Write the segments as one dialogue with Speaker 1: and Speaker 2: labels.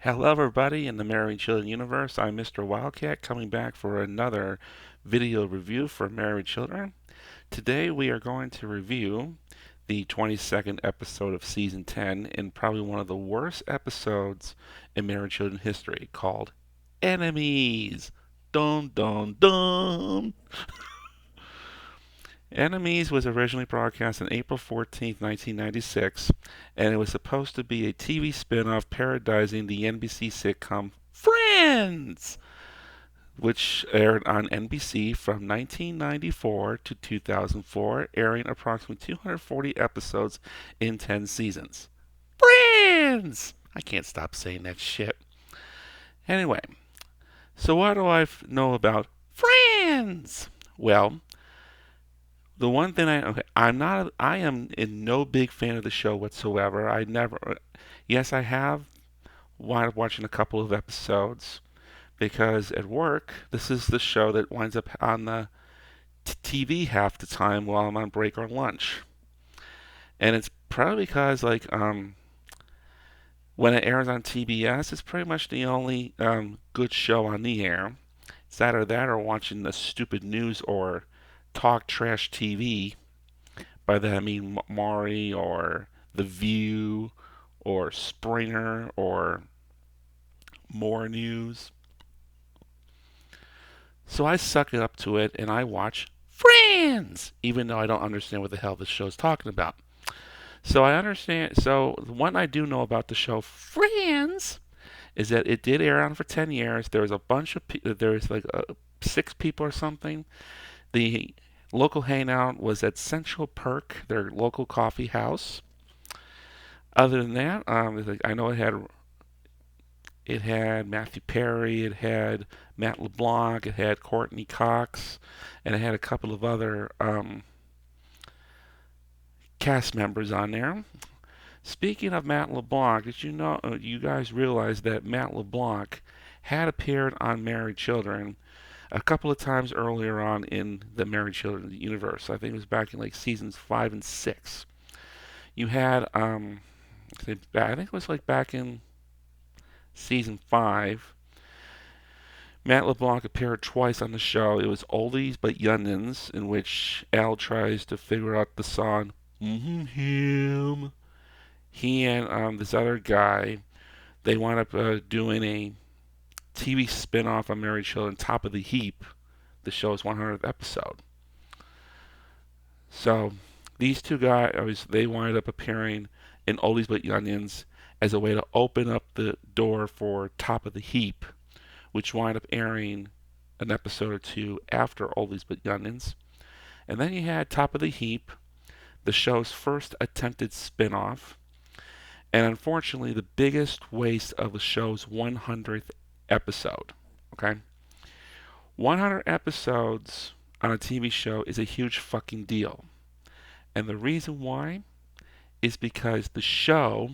Speaker 1: Hello, everybody in the Married Children universe. I'm Mr. Wildcat coming back for another video review for Married Children. Today we are going to review the 22nd episode of Season 10 and probably one of the worst episodes in Married Children history called Enemies. Dun dun dun! Enemies was originally broadcast on April 14th, 1996, and it was supposed to be a TV spin-off parodying the NBC sitcom Friends, which aired on NBC from 1994 to 2004, airing approximately 240 episodes in 10 seasons. Friends! I can't stop saying that shit. Anyway, so what do I know about Friends? Well, the one thing I am in no big fan of the show whatsoever. I never, yes, I have wound up watching a couple of episodes because at work, this is the show that winds up on the TV half the time while I'm on break or lunch. And it's probably because, when it airs on TBS, it's pretty much the only good show on the air. It's either that or watching the stupid news or talk trash TV. By that I mean Maury or The View or Springer or More News. So I suck it up to it and I watch Friends, even though I don't understand what the hell this show's talking about. So I understand. So the one I do know about the show Friends is that it did air on for 10 years. There was a bunch of there was like 6 people or something. The local hangout was at Central Perk, their local coffee house. Other than that, I know it had Matthew Perry, it had Matt LeBlanc, it had Courtney Cox, and it had a couple of other cast members on there. Speaking of Matt LeBlanc, did you know you guys realize that Matt LeBlanc had appeared on Married Children a couple of times earlier on in the Married Children universe? I think it was back in like seasons 5 and 6. You had I think it was like back in season 5. Matt LeBlanc appeared twice on the show. It was Oldies but Youngins, in which Al tries to figure out the song him. He and this other guy, they wind up doing a TV spin-off on Married Children, Top of the Heap, the show's 100th episode. So these two guys, they wind up appearing in Oldies but Youngins as a way to open up the door for Top of the Heap, which wind up airing an episode or two after Oldies but Youngins. And then you had Top of the Heap, the show's first attempted spin-off, and unfortunately the biggest waste of the show's 100th episode. Okay? 100 episodes on a TV show is a huge fucking deal. And the reason why is because the show,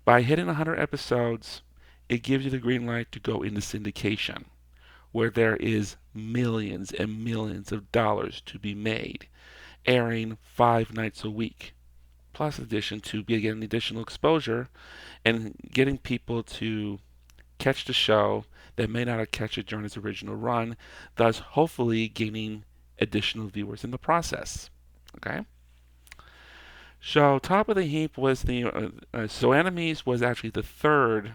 Speaker 1: by hitting 100 episodes, it gives you the green light to go into syndication, where there is millions and millions of dollars to be made, airing 5 nights a week, plus addition to getting additional exposure and getting people to catch the show that may not have catch it during its original run, thus hopefully gaining additional viewers in the process. Okay? So Top of the Heap was so Enemies was actually the third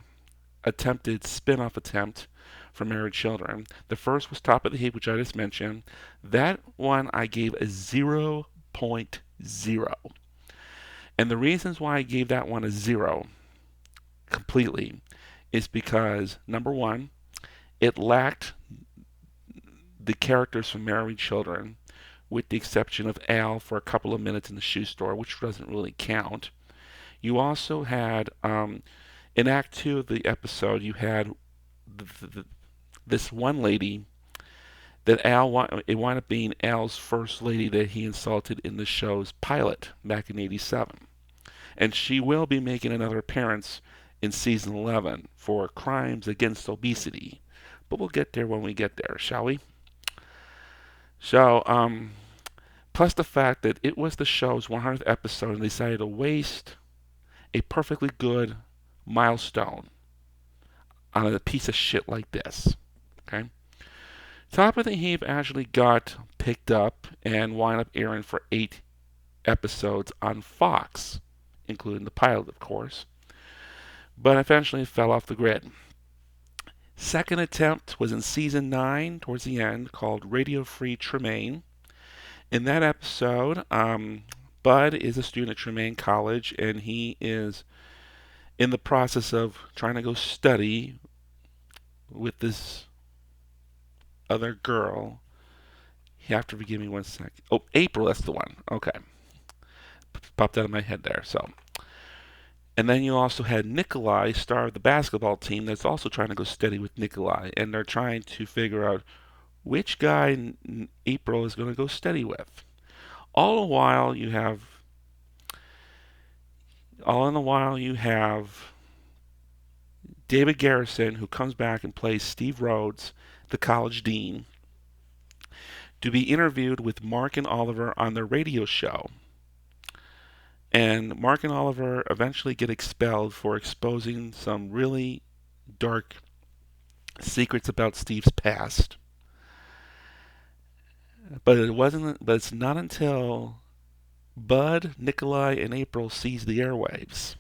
Speaker 1: attempted spin-off attempt for Married Children. The first was Top of the Heap, which I just mentioned. That one I gave a 0.0. And the reasons why I gave that one a 0 completely is because, number one, it lacked the characters from Married Children, with the exception of Al for a couple of minutes in the shoe store, which doesn't really count. You also had, in Act 2 of the episode, you had this one lady that it wound up being Al's first lady that he insulted in the show's pilot back in '87. And she will be making another appearance in season 11 for Crimes Against Obesity. But we'll get there when we get there, shall we? So, plus the fact that it was the show's 100th episode and they decided to waste a perfectly good milestone on a piece of shit like this. Okay? Top of the Heap actually got picked up and wound up airing for 8 episodes on Fox, including the pilot, of course, but eventually fell off the grid. Second attempt was in season 9, towards the end, called Radio Free Tremaine. In that episode, Bud is a student at Tremaine College, and he is in the process of trying to go study with this other girl. You have to forgive me 1 second. Oh, April, that's the one. Okay. Popped out of my head there. So, and then you also had Nikolai, star of the basketball team, that's also trying to go steady with Nikolai, and they're trying to figure out which guy April is going to go steady with. All the while you have, all in the while you have David Garrison, who comes back and plays Steve Rhodes, the college dean, to be interviewed with Mark and Oliver on their radio show. And Mark and Oliver eventually get expelled for exposing some really dark secrets about Steve's past. But it's not until Bud, Nikolai, and April seize the airwaves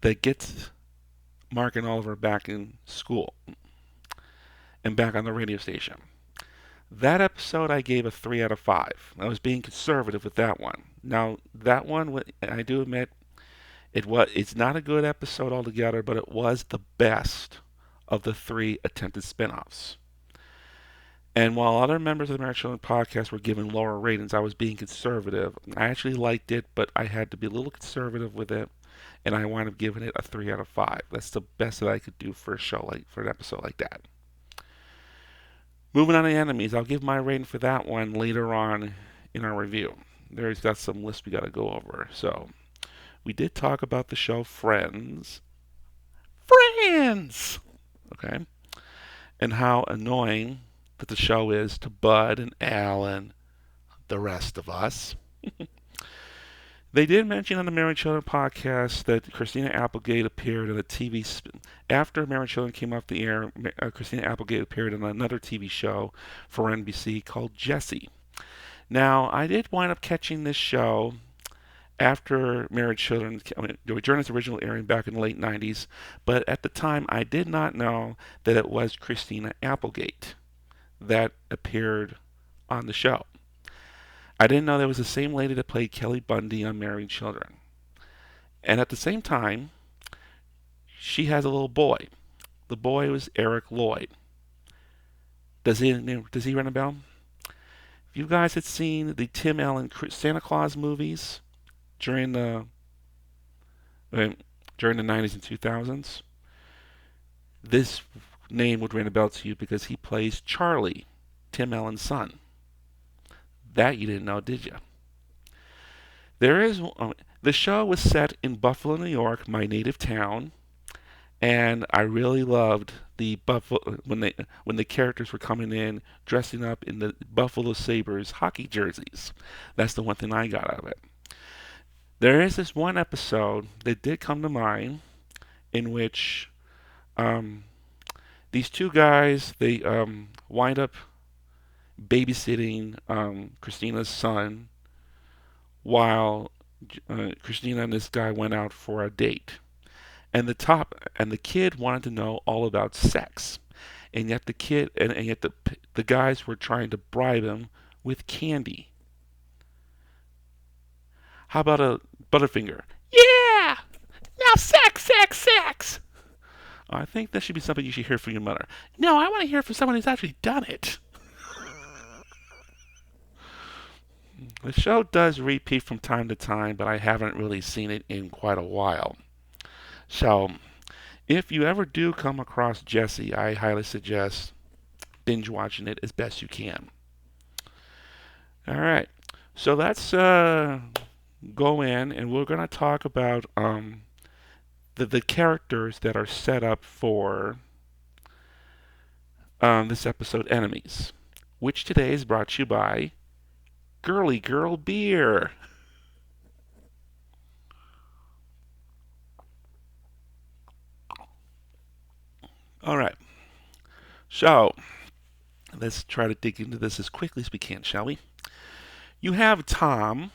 Speaker 1: that gets Mark and Oliver back in school and back on the radio station. That episode I gave a 3 out of 5. I was being conservative with that one. Now, that one, I do admit, it's not a good episode altogether, but it was the best of the 3 attempted spin-offs. And while other members of the Married Children podcast were given lower ratings, I was being conservative. I actually liked it, but I had to be a little conservative with it, and I wound up giving it a 3 out of 5. That's the best that I could do for a show for an episode like that. Moving on to Enemies, I'll give my rating for that one later on in our review. There's got some lists we got to go over. So, we did talk about the show Friends. Friends! Okay? And how annoying that the show is to Bud and Al and the rest of us. They did mention on the Married Children podcast that Christina Applegate appeared in a TV... After Married Children came off the air, Christina Applegate appeared in another TV show for NBC called Jessie. Now, I did wind up catching this show after Married Children, during its original airing back in the late 90s, but at the time I did not know that it was Christina Applegate that appeared on the show. I didn't know that was the same lady that played Kelly Bundy on Married Children. And at the same time, she has a little boy. The boy was Eric Lloyd. Does he ring a bell? If you guys had seen the Tim Allen Santa Claus movies during the 90s and 2000s, this name would ring a bell to you because he plays Charlie, Tim Allen's son. That you didn't know, did you? The show was set in Buffalo, New York, my native town, and I really loved the Buffalo when the characters were coming in dressing up in the Buffalo Sabres hockey jerseys. That's the one thing I got out of it. There is this one episode that did come to mind in which these two guys, they wind up babysitting Christina's son while Christina and this guy went out for a date. And the kid wanted to know all about sex. And yet the guys were trying to bribe him with candy. How about a Butterfinger? Yeah! Now sex, sex, sex! I think that should be something you should hear from your mother. No, I want to hear from someone who's actually done it. The show does repeat from time to time, but I haven't really seen it in quite a while. So, if you ever do come across Jessie, I highly suggest binge watching it as best you can. Alright, so let's go in and we're going to talk about the characters that are set up for this episode, Enemies, which today is brought to you by Girly Girl Beer. All right. So let's try to dig into this as quickly as we can, shall we? You have Tom,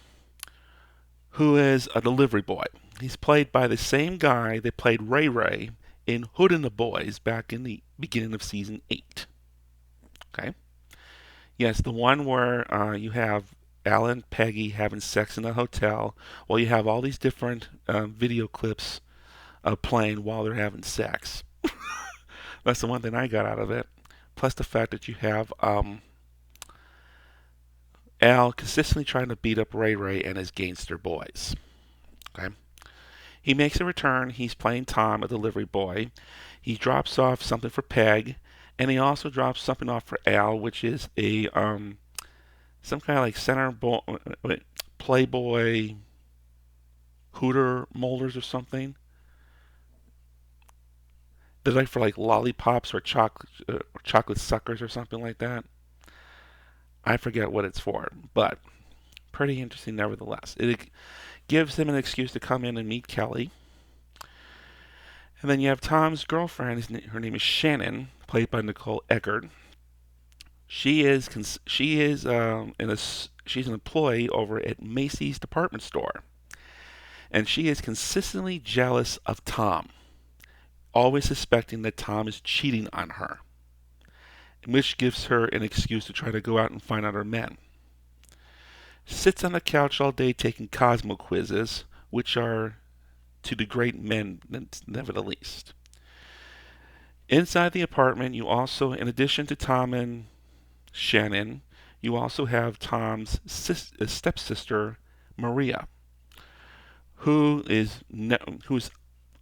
Speaker 1: who is a delivery boy. He's played by the same guy that played Ray Ray in Hood and the Boys back in the beginning of season 8. Okay? Yes, the one where you have Alan and Peggy having sex in a hotel. Well, you have all these different video clips playing while they're having sex. That's the one thing I got out of it. Plus the fact that you have Al consistently trying to beat up Ray Ray and his gangster boys. Okay? He makes a return. He's playing Tom, a delivery boy. He drops off something for Peg, and he also drops something off for Al, which is a some kind of like Playboy Hooter molders or something. They're like for like lollipops or chocolate suckers or something like that. I forget what it's for, but pretty interesting nevertheless. It gives him an excuse to come in and meet Kelly. And then you have Tom's girlfriend. Her name is Shannon, played by Nicole Eggert. She's an employee over at Macy's department store, and she is consistently jealous of Tom, always suspecting that Tom is cheating on her, which gives her an excuse to try to go out and find other men. Sits on the couch all day taking Cosmo quizzes, which are to degrade men, never the least. Inside the apartment, you also, in addition to Tom and Shannon, you also have Tom's stepsister, Maria, who's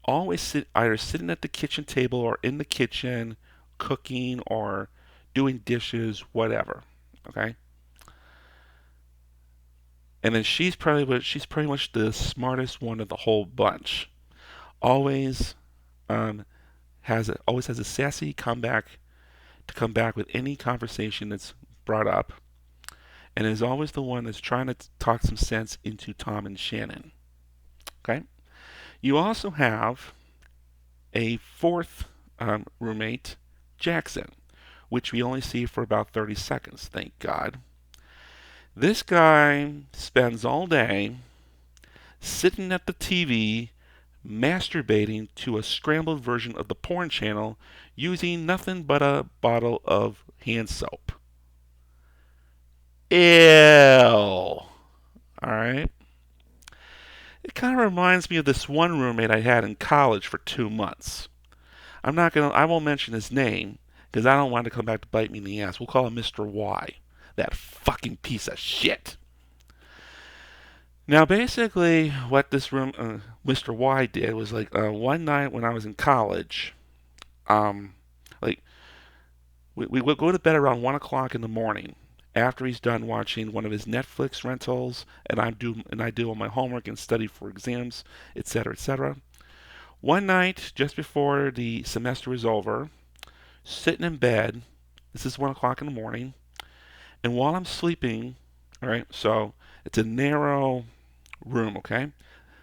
Speaker 1: always either sitting at the kitchen table or in the kitchen, cooking or doing dishes, whatever. Okay, and then she's pretty much the smartest one of the whole bunch. Always um, always has a sassy comeback to come back with any conversation that's brought up, and is always the one that's trying to talk some sense into Tom and Shannon. Okay, you also have a fourth roommate, Jackson, which we only see for about 30 seconds. Thank God. This guy spends all day sitting at the TV masturbating to a scrambled version of the porn channel using nothing but a bottle of hand soap. Ew. Alright? It kind of reminds me of this one roommate I had in college for 2 months. I won't mention his name because I don't want to come back to bite me in the ass. We'll call him Mr. Y. That fucking piece of shit. Now, basically, what this Mr. Y did was like one night when I was in college, um, like we would go to bed around 1 o'clock in the morning after he's done watching one of his Netflix rentals, and I do all my homework and study for exams, etc., etc. One night, just before the semester was over, sitting in bed. This is 1 o'clock in the morning, and while I'm sleeping, all right, so it's a narrow room, okay?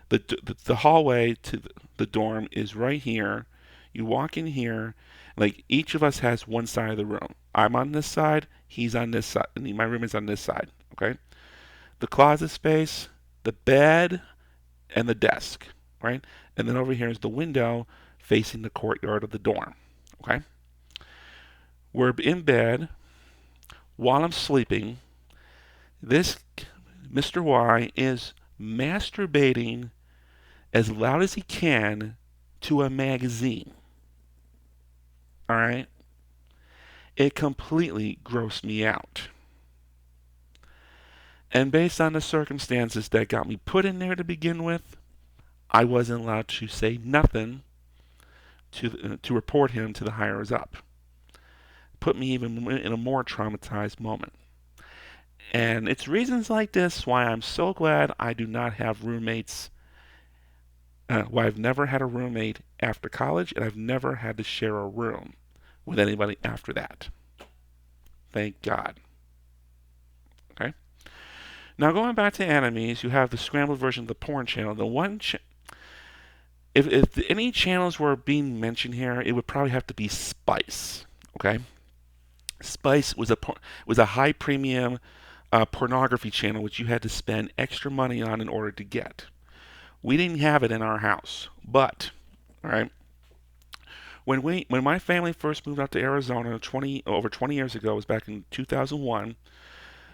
Speaker 1: The hallway to the dorm is right here. You walk in here, like each of us has one side of the room. I'm on this side, he's on this side, and my room is on this side, okay? The closet space, the bed, and the desk, right? And then over here is the window facing the courtyard of the dorm, okay? We're in bed while I'm sleeping. This Mr. Y is masturbating as loud as he can to a magazine. All right? It completely grossed me out. And based on the circumstances that got me put in there to begin with, I wasn't allowed to say nothing to report him to the higher up. Put me even in a more traumatized moment. And it's reasons like this why I'm so glad I do not have roommates. Why I've never had a roommate after college, and I've never had to share a room with anybody after that. Thank God. Okay. Now going back to enemies, you have the scrambled version of the porn channel. if any channels were being mentioned here, it would probably have to be Spice. Okay, Spice was a high premium pornography channel which you had to spend extra money on in order to get. We didn't have it in our house, but all right. When my family first moved out to Arizona 20 years ago, it was back in 2001,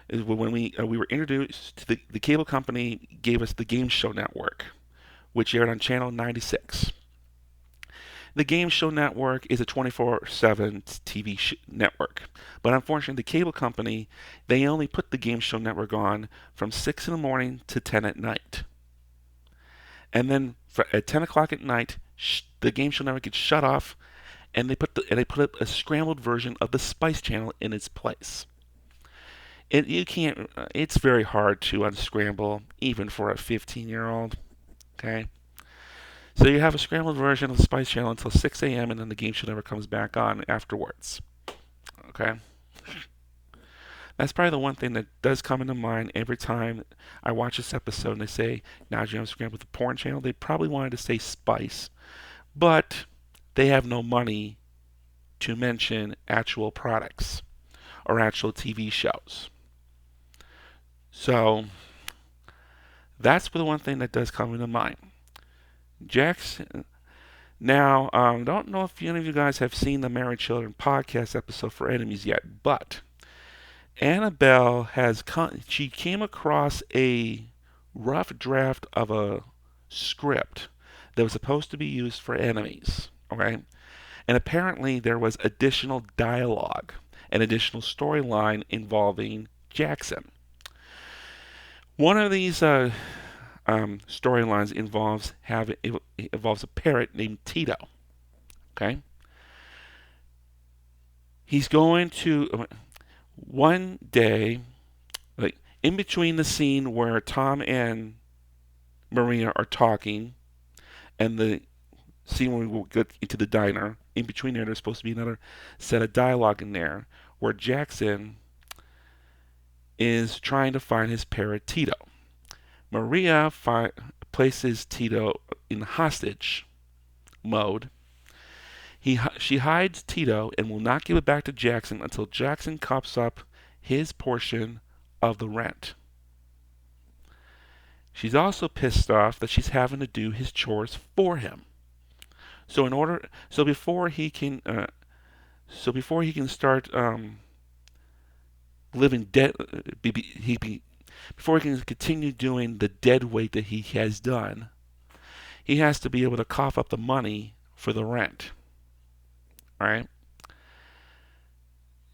Speaker 1: is when we were introduced to the cable company gave us the Game Show Network, which aired on channel 96. The Game Show Network is a 24/7 TV network, but unfortunately, the cable company they only put the Game Show Network on from 6 in the morning to 10 at night, and then at 10 o'clock at night, the Game Show Network gets shut off, and they put a scrambled version of the Spice Channel in its place. You can't. It's very hard to unscramble, even for a 15-year-old. Okay, so you have a scrambled version of the Spice Channel until 6 a.m. and then the game show never comes back on afterwards. Okay, that's probably the one thing that does come into mind every time I watch this episode and they say, "Now you have scrambled the porn channel." They probably wanted to say Spice, but they have no money to mention actual products or actual TV shows. So that's the one thing that does come into mind. Jackson. Now, don't know if any of you guys have seen the Married Children podcast episode for Enemies yet, but Annabelle she came across a rough draft of a script that was supposed to be used for Enemies. Okay, and apparently there was additional dialogue and additional storyline involving Jackson. One of these storylines involves a parrot named Tito. Okay, he's going to one day, like in between the scene where Tom and Maria are talking, and the scene where we will get into the diner. In between there, there's supposed to be another set of dialogue in there where Jackson is trying to find his parrot Tito. Maria places Tito in hostage mode. She hides Tito and will not give it back to Jackson until Jackson cops up his portion of the rent. She's also pissed off that she's having to do his chores for him. So before he can start living dead, before he can continue doing the dead weight that he has done, he has to be able to cough up the money for the rent. All right.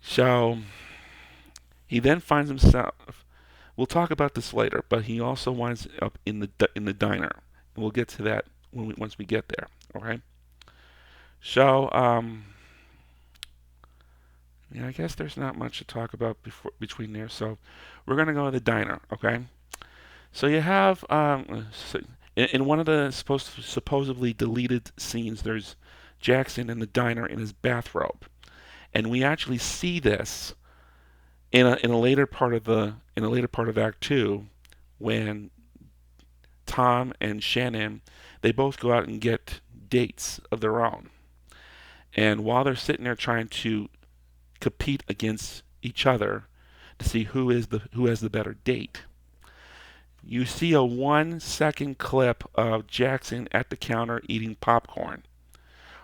Speaker 1: So he then finds himself. We'll talk about this later, but he also winds up in the diner, and we'll get to that once we get there. Okay. So yeah, I guess there's not much to talk about between there. So we're gonna go to the diner. Okay. So you have in one of the supposedly deleted scenes, there's Jackson in the diner in his bathrobe, and we actually see this in a later part of Act Two, when Tom and Shannon they both go out and get dates of their own, and while they're sitting there trying to compete against each other to see who has the better date, you see a 1 second clip of Jackson at the counter eating popcorn,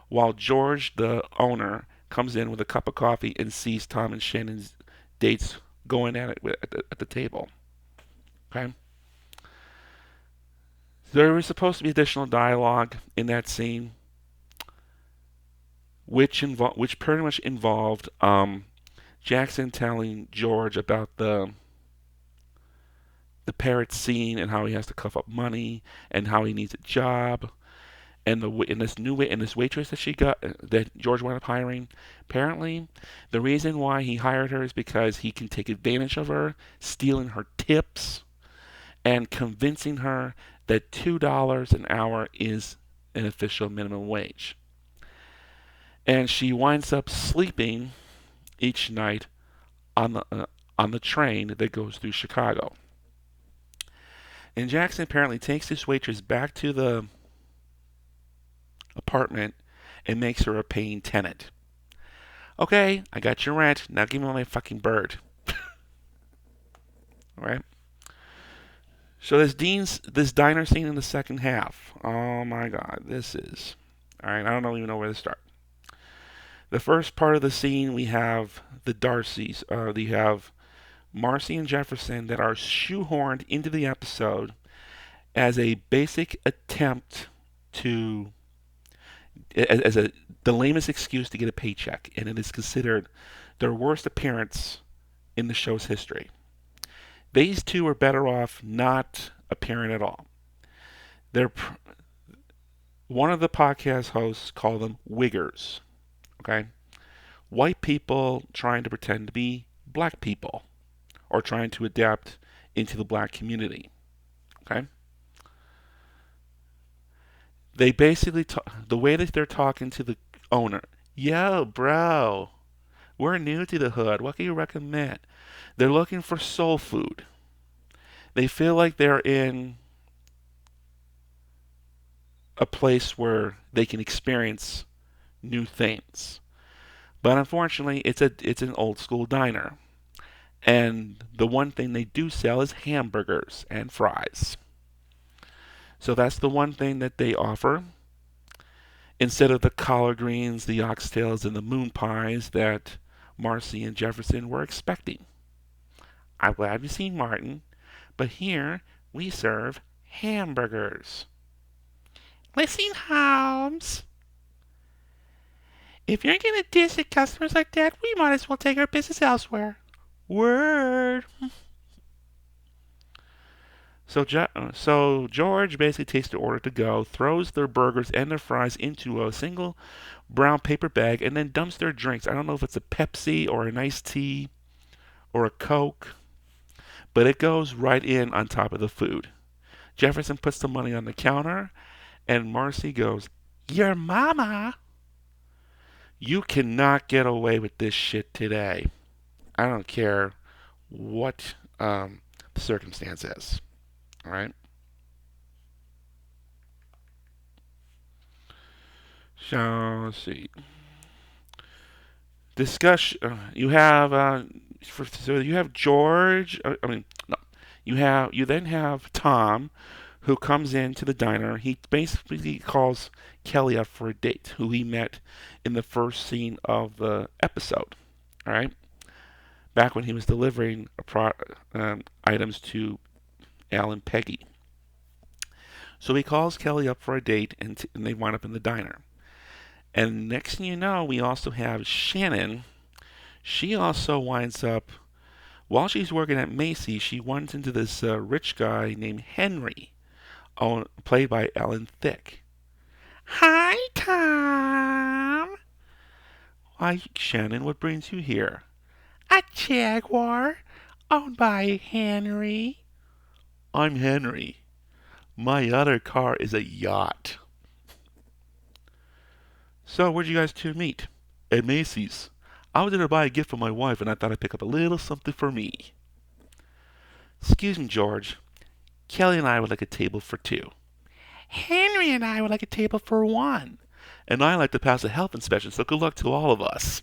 Speaker 1: while George, the owner, comes in with a cup of coffee and sees Tom and Shannon's dates going at it at the table. Okay. There was supposed to be additional dialogue in that scene, which pretty much involved Jackson telling George about the parrot scene and how he has to cough up money and how he needs a job, and this waitress that George wound up hiring. Apparently, the reason why he hired her is because he can take advantage of her, stealing her tips, and convincing her that $2 an hour is an official minimum wage. And she winds up sleeping each night on the train that goes through Chicago. And Jackson apparently takes this waitress back to the apartment and makes her a paying tenant. Okay, I got your rent. Now give me my fucking bird. All right. So this diner scene in the second half. Oh my god, this is all right. I don't even know where to start. The first part of the scene, we have the Darcys. We have Marcy and Jefferson that are shoehorned into the episode as a basic attempt to, as a the lamest excuse to get a paycheck, and it is considered their worst appearance in the show's history. These two are better off not appearing at all. They're one of the podcast hosts called them wiggers. Okay, white people trying to pretend to be black people or trying to adapt into the black community. Okay, they basically the way that they're talking to the owner. Yo, bro, we're new to the hood. What can you recommend? They're looking for soul food. They feel like they're in a place where they can experience new things. But unfortunately, it's an old school diner. And the one thing they do sell is hamburgers and fries. So that's the one thing that they offer instead of the collard greens, the oxtails, and the moon pies that Marcy and Jefferson were expecting. I'm glad you've seen Martin, but here we serve hamburgers. Listen, Holmes. If you're going to diss at customers like that, we might as well take our business elsewhere. Word. So George basically takes the order to go, throws their burgers and their fries into a single brown paper bag, and then dumps their drinks. I don't know if it's a Pepsi or an iced tea or a Coke, but it goes right in on top of the food. Jefferson puts the money on the counter, and Marcy goes, "Your mama." You cannot get away with this shit today. I don't care what the circumstance is. All right. So let's see. Discussion. You have so you have George. I mean, no. You then have Tom, who comes into the diner. He basically calls Kelly up for a date, who he met in the first scene of the episode. All right, back when he was delivering items to Al and Peggy. So he calls Kelly up for a date, and they wind up in the diner. And next thing you know, we also have Shannon. She also winds up, while she's working at Macy's, she runs into this rich guy named Henry, played by Alan Thicke. Hi, Tom. Why, Shannon, what brings you here? A Jaguar, owned by Henry. I'm Henry. My other car is a yacht. So, where'd you guys two meet? At Macy's. I was there to buy a gift for my wife, and I thought I'd pick up a little something for me. Excuse me, George. Kelly and I would like a table for two. Henry and I would like a table for one. And I like to pass a health inspection, so good luck to all of us.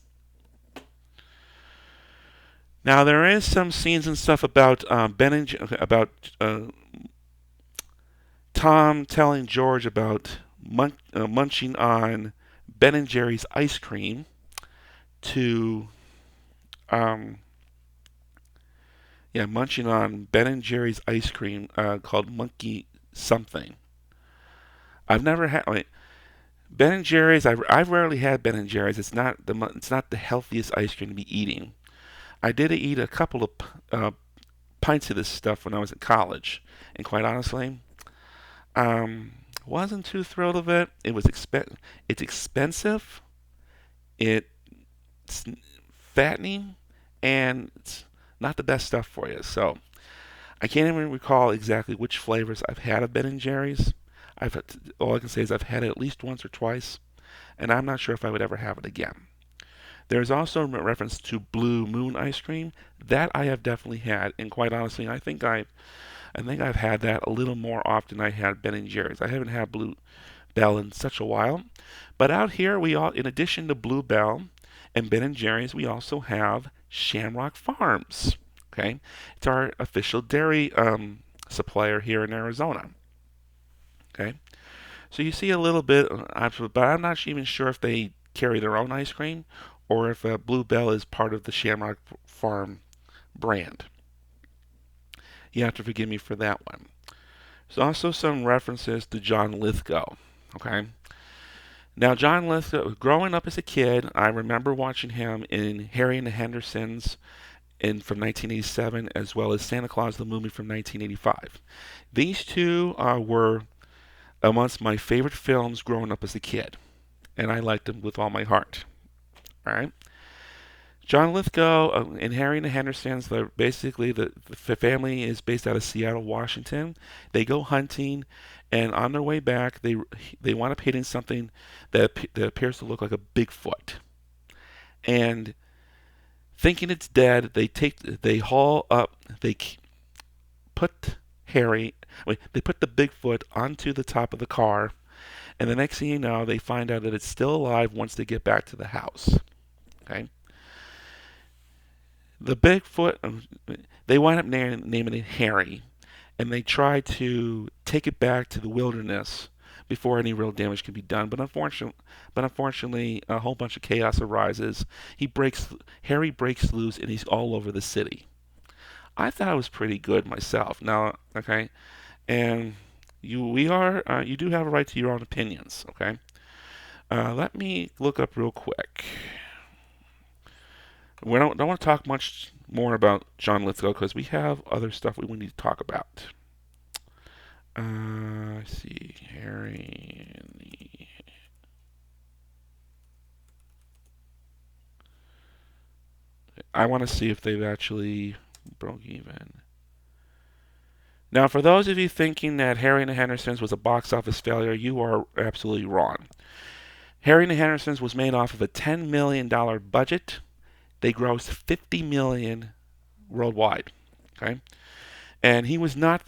Speaker 1: Now there is some scenes and stuff about Tom telling George about munching on Ben and Jerry's ice cream to munching on Ben and Jerry's ice cream called Monkey something. I've never had Ben and Jerry's. I've rarely had Ben and Jerry's. It's not the healthiest ice cream to be eating. I did eat a couple of pints of this stuff when I was in college, and quite honestly, wasn't too thrilled of it. It's expensive. It's fattening, and it's not the best stuff for you. So I can't even recall exactly which flavors I've had of Ben and Jerry's. All I can say is I've had it at least once or twice, and I'm not sure if I would ever have it again. There's also a reference to Blue Moon ice cream that I have definitely had, and quite honestly, I think I've had that a little more often than I had Ben and Jerry's. I haven't had Bell in such a while. But out here, we all, in addition to Bluebell and Ben and Jerry's, we also have Shamrock Farms. Okay, it's our official dairy supplier here in Arizona. Okay, so you see a little bit, but I'm not even sure if they carry their own ice cream or if Bluebell is part of the Shamrock Farm brand. You have to forgive me for that one. There's also some references to John Lithgow. Okay, now John Lithgow, growing up as a kid, I remember watching him in Harry and the Hendersons from 1987, as well as Santa Claus the movie from 1985. These two were amongst my favorite films growing up as a kid, and I liked them with all my heart. All right. John Lithgow and Harry and the Hendersons, basically the family is based out of Seattle, Washington. They go hunting, and on their way back, they wind up hitting something that appears to look like a Bigfoot. And thinking it's dead, they haul up, they put Harry, wait, they put the Bigfoot onto the top of the car, and the next thing you know, they find out that it's still alive once they get back to the house. Okay. The Bigfoot, they wind up naming it Harry, and they try to take it back to the wilderness before any real damage can be done. But unfortunately, a whole bunch of chaos arises. Harry breaks loose, and he's all over the city. I thought it was pretty good myself. Now, okay, and you do have a right to your own opinions. Okay, let me look up real quick. We don't want to talk much more about John Lithgow because we have other stuff we need to talk about. Let's see, Harry and the... I want to see if they've actually broke even. Now, for those of you thinking that Harry and the Hendersons was a box office failure, you are absolutely wrong. Harry and the Hendersons was made off of a $10 million budget. They grossed $50 million worldwide. Okay, and he was not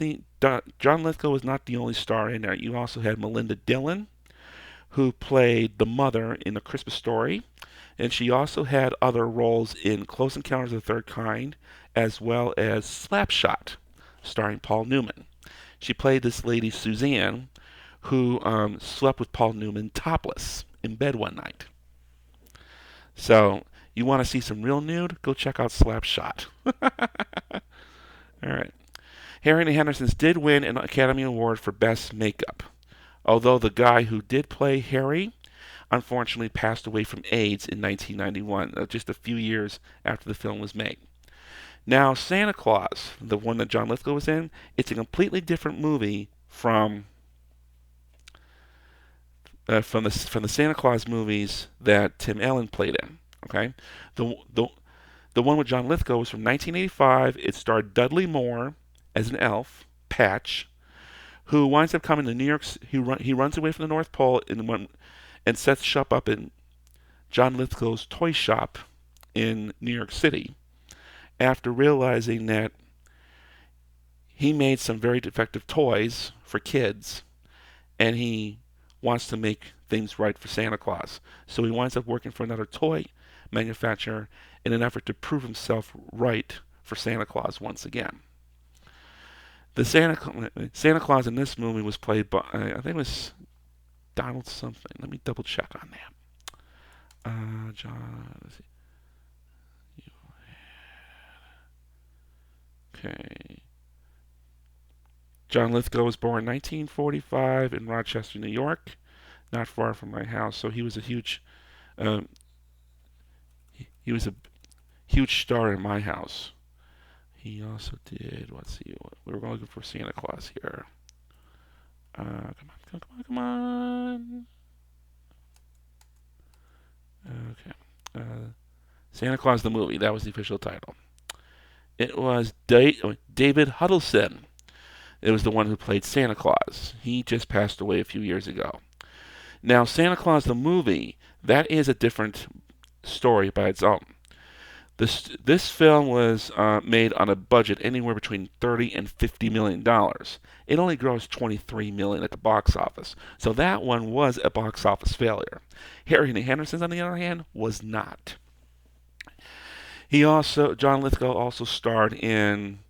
Speaker 1: John Lithgow was not the only star in there. You also had Melinda Dillon, who played the mother in A Christmas Story, and she also had other roles in Close Encounters of the Third Kind, as well as Slapshot, starring Paul Newman. She played this lady Suzanne, who slept with Paul Newman topless in bed one night. So, you want to see some real nude? Go check out Slapshot. All right. Harry and the Hendersons did win an Academy Award for Best Makeup, although the guy who did play Harry unfortunately passed away from AIDS in 1991, just a few years after the film was made. Now, Santa Claus, the one that John Lithgow was in, it's a completely different movie from the Santa Claus movies that Tim Allen played in. Okay, the one with John Lithgow was from 1985. It starred Dudley Moore as an elf, Patch, who winds up coming to New York. He runs away from the North Pole and sets shop up in John Lithgow's toy shop in New York City after realizing that he made some very defective toys for kids, and he wants to make things right for Santa Claus. So he winds up working for another toy manufacturer in an effort to prove himself right for Santa Claus once again. The Santa Claus in this movie was played by, I think it was Donald something. Let me double check on that. John, let's see. Okay. John Lithgow was born in 1945 in Rochester, New York, not far from my house. So he was a huge star in my house. He also did, let's see, we were looking for Santa Claus here. Come on. Okay. Santa Claus the movie, that was the official title. It was David Huddleston. It was the one who played Santa Claus. He just passed away a few years ago. Now, Santa Claus the movie, that is a different story by its own. This film was made on a budget anywhere between 30 and 50 million dollars. It only grossed 23 million at the box office, so that one was a box office failure. Harry Henderson's, on the other hand, was not. John Lithgow also starred in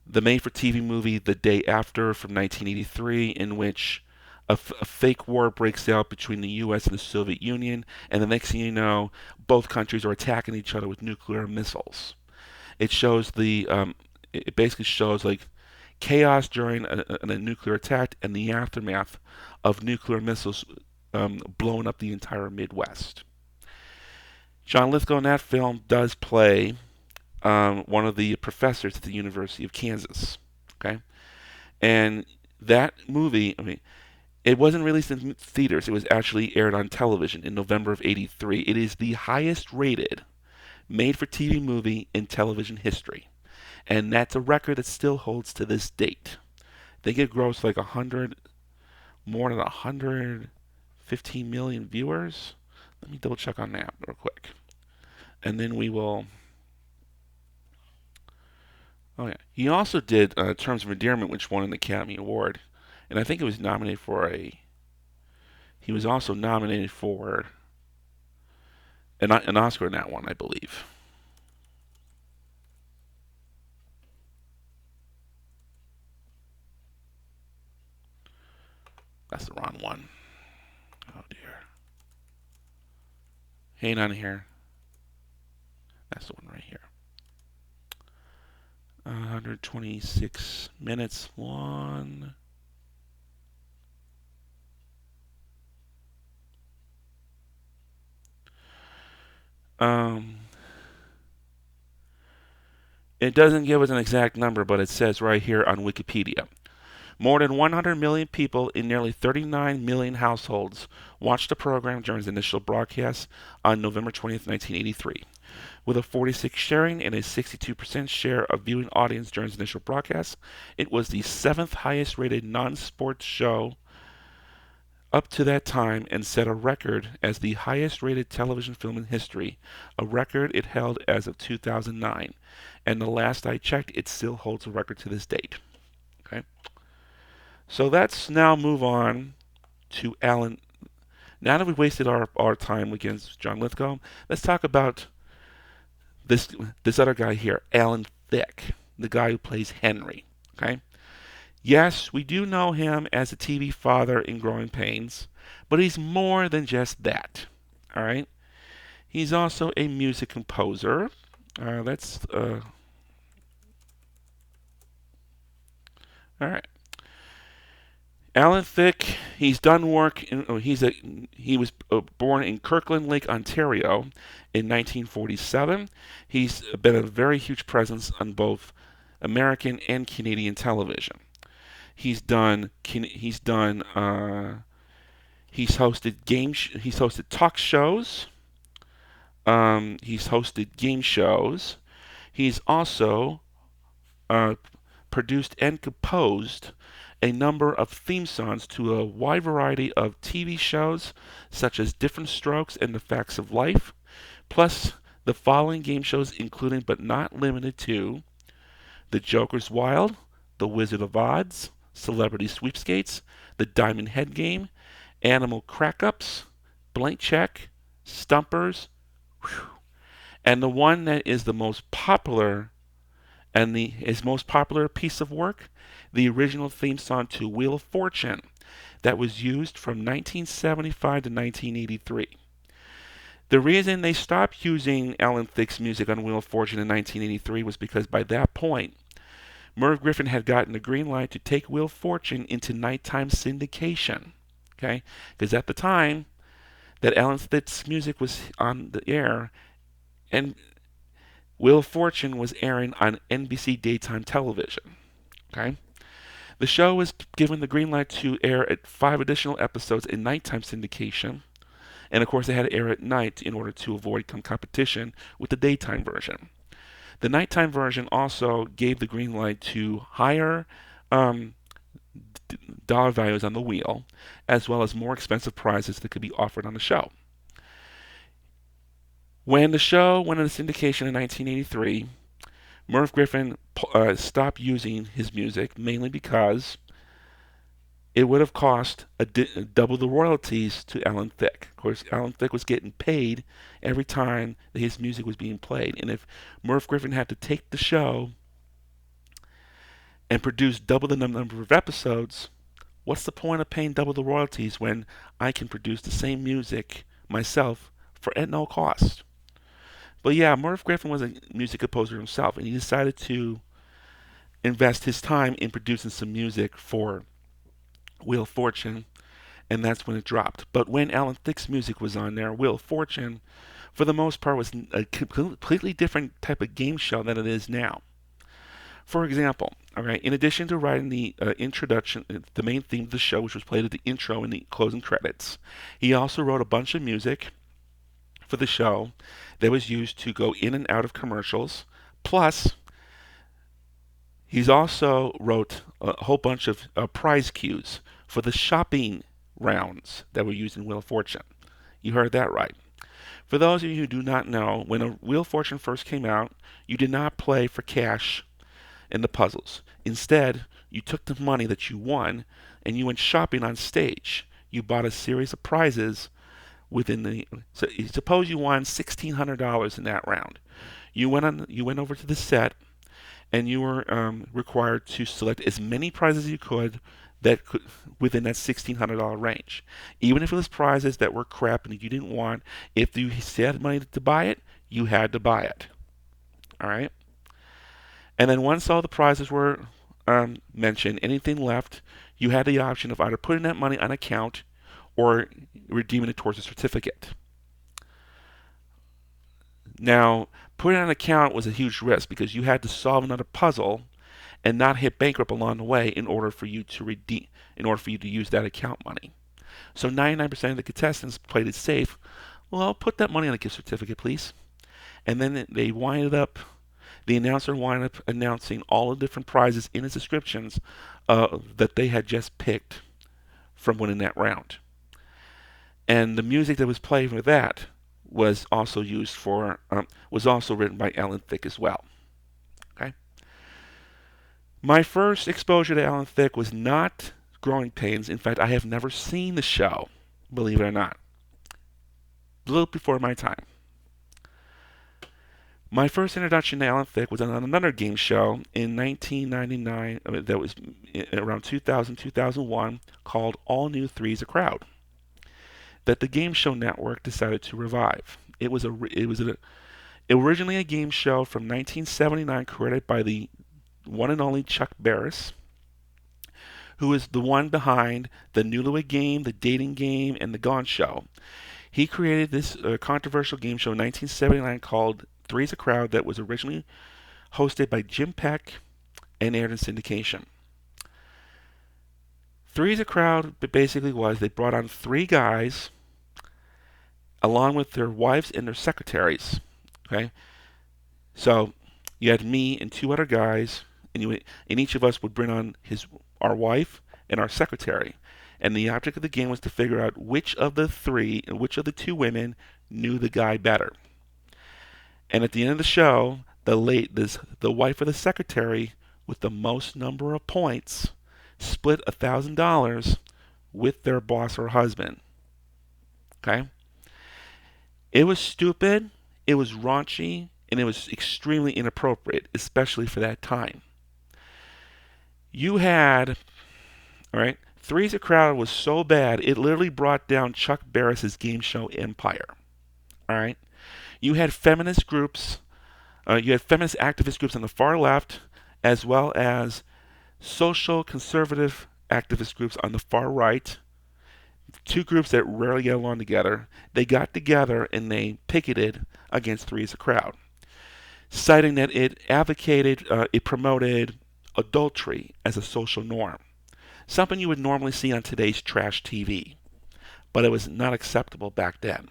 Speaker 1: the made-for-TV movie The Day After from 1983, in which a fake war breaks out between the U.S. and the Soviet Union, and the next thing you know, both countries are attacking each other with nuclear missiles. It shows it basically shows like chaos during a nuclear attack and the aftermath of nuclear missiles blowing up the entire Midwest. John Lithgow in that film does play one of the professors at the University of Kansas. Okay, and that movie, I mean, it wasn't released in theaters. It was actually aired on television in November of '83. It is the highest rated made-for-TV movie in television history, and that's a record that still holds to this date. I think it grossed like more than 115 million viewers. Let me double check on that real quick, and then we will. Oh yeah, he also did Terms of Endearment, which won an Academy Award, and I think it was nominated for a. He was also nominated for an Oscar in that one, I believe. That's the wrong one. Oh dear. Hang on here. That's the one right here. 126 minutes. One. Um, it doesn't give us an exact number, but it says right here on Wikipedia. More than 100 million people in nearly 39 million households watched the program during its initial broadcast on November 20th, 1983. With a 46 sharing and a 62% share of viewing audience during its initial broadcast, it was the seventh highest rated non-sports show up to that time and set a record as the highest rated television film in history, a record it held as of 2009. And the last I checked, it still holds a record to this date. Okay? So let's now move on to Alan. Now that we've wasted our time against John Lithgow, let's talk about this other guy here, Alan Thicke, the guy who plays Henry. Okay? Yes, we do know him as a TV father in Growing Pains, but he's more than just that. All right? He's also a music composer. All right. Alan Thicke, he's done work. He was born in Kirkland Lake, Ontario, in 1947. He's been a very huge presence on both American and Canadian television. He's done. He's hosted talk shows. He's hosted game shows. He's also uh, produced and composed a number of theme songs to a wide variety of TV shows, such as Different Strokes and The Facts of Life, plus the following game shows, including but not limited to The Joker's Wild, The Wizard of Oz, Celebrity Sweepskates, The Diamond Head Game, Animal Crack-Ups, Blank Check, Stumpers, and the one that is the most popular and his most popular piece of work, the original theme song to Wheel of Fortune, that was used from 1975 to 1983. The reason they stopped using Alan Thicke's music on Wheel of Fortune in 1983 was because by that point, Merv Griffin had gotten the green light to take Wheel of Fortune into nighttime syndication. Okay? Because at the time that Alan Thicke's music was on the air, and Wheel of Fortune was airing on NBC daytime television. Okay? The show was given the green light to air at 5 additional episodes in nighttime syndication, and of course they had to air at night in order to avoid competition with the daytime version. The nighttime version also gave the green light to higher dollar values on the wheel, as well as more expensive prizes that could be offered on the show. When the show went into syndication in 1983, Merv Griffin stopped using his music mainly because it would have cost double the royalties to Alan Thicke. Of course, Alan Thicke was getting paid every time that his music was being played. And if Merv Griffin had to take the show and produce double the number of episodes, what's the point of paying double the royalties when I can produce the same music myself at no cost? But yeah, Merv Griffin was a music composer himself, and he decided to invest his time in producing some music for Wheel of Fortune, and that's when it dropped. But when Alan Thicke's music was on there, Wheel of Fortune, for the most part, was a completely different type of game show than it is now. For example, all right, in addition to writing the introduction, the main theme of the show, which was played at the intro and the closing credits, he also wrote a bunch of music for the show that was used to go in and out of commercials. Plus, he's also wrote a whole bunch of prize cues for the shopping rounds that were used in Wheel of Fortune. You heard that right. For those of you who do not know, when a Wheel of Fortune first came out, you did not play for cash in the puzzles. Instead, you took the money that you won and you went shopping on stage. You bought a series of prizes within the. So suppose you won $1,600 in that round. You went over to the set, and you were required to select as many prizes as you could within that $1,600 range. Even if it was prizes that were crap and you didn't want, if you had money to buy it, you had to buy it. All right. And then once all the prizes were mentioned, anything left, you had the option of either putting that money on account or redeeming it towards a certificate. Now, putting it on account was a huge risk because you had to solve another puzzle and not hit bankrupt along the way in order for you to use that account money. So 99% of the contestants played it safe. Well, put that money on a gift certificate, please. And then the announcer wound up announcing all the different prizes in his descriptions that they had just picked from winning that round. And the music that was played for that was also written by Alan Thicke as well. Okay. My first exposure to Alan Thicke was not Growing Pains. In fact, I have never seen the show, believe it or not. A little before my time. My first introduction to Alan Thicke was on another game show in 1999, that was around 2000, 2001, called All New Three's a Crowd, that the Game Show Network decided to revive. It was originally a game show from 1979 created by the one and only Chuck Barris, who is the one behind the Newlywed Game, the Dating Game, and the Gone Show. He created this controversial game show in 1979 called Three's a Crowd that was originally hosted by Jim Peck and aired in syndication. Three's a Crowd basically was they brought on three guys along with their wives and their secretaries. Okay, so you had me and two other guys, and each of us would bring on our wife and our secretary. And the object of the game was to figure out which of the two women knew the guy better. And at the end of the show, the wife of the secretary with the most number of points split $1,000 with their boss or husband. Okay? It was stupid, it was raunchy, and it was extremely inappropriate, especially for that time. You had, all right, Three's a Crowd was so bad, it literally brought down Chuck Barris's game show empire. All right? You had feminist groups, you had feminist activist groups on the far left, as well as social conservative activist groups on the far right. Two groups that rarely get along together. They got together and they picketed against Three's a Crowd, citing that it promoted adultery as a social norm, something you would normally see on today's trash TV, but it was not acceptable back then.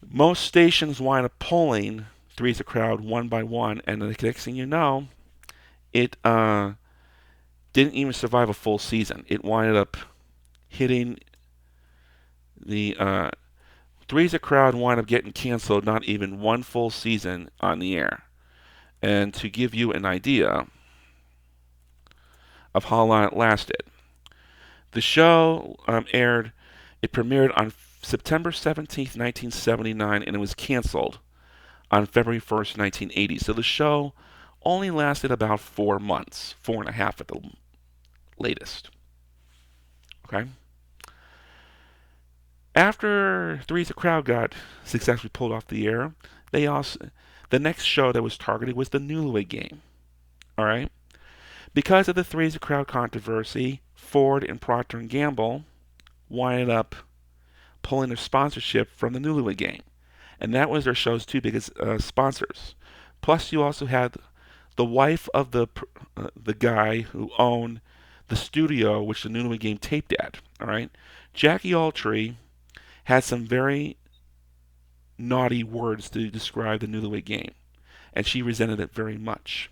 Speaker 1: Most stations wind up pulling Three's a Crowd one by one, and the next thing you know, it didn't even survive a full season. It winded up hitting the Three's a Crowd wound up getting canceled, not even one full season on the air. And to give you an idea of how long it lasted, the show it premiered on September 17th, 1979, and it was canceled on February 1st, 1980. So the show only lasted about 4 months, 4.5 at the latest. Okay? After Three's a Crowd got successfully pulled off the air, the next show that was targeted was the Newlywed Game. All right? Because of the Three's a Crowd controversy, Ford and Procter & Gamble winded up pulling their sponsorship from the Newlywed Game. And that was their show's two biggest sponsors. Plus, you also had the wife of the guy who owned the studio which the Newlywed Game taped at. All right, Jackie Altree had some very naughty words to describe the Newlywed Game, and she resented it very much.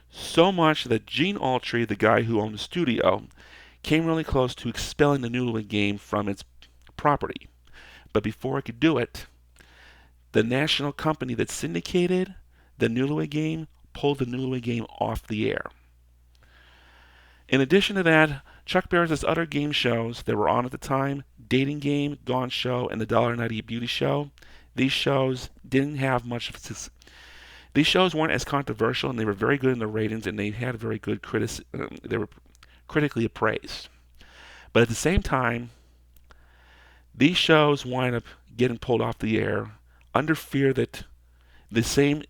Speaker 1: So much that Gene Autry, the guy who owned the studio, came really close to expelling the Newlywed Game from its property. But before he could do it, the national company that syndicated the Newlywed Game pulled the Newlywed Game off the air. In addition to that, Chuck Berry's other game shows that were on at the time, Dating Game, Gone Show, and the $1.90 Beauty Show, these shows didn't have much of success. These shows weren't as controversial, and they were very good in the ratings, and they had very good they were critically appraised. But at the same time, these shows wind up getting pulled off the air under fear that the same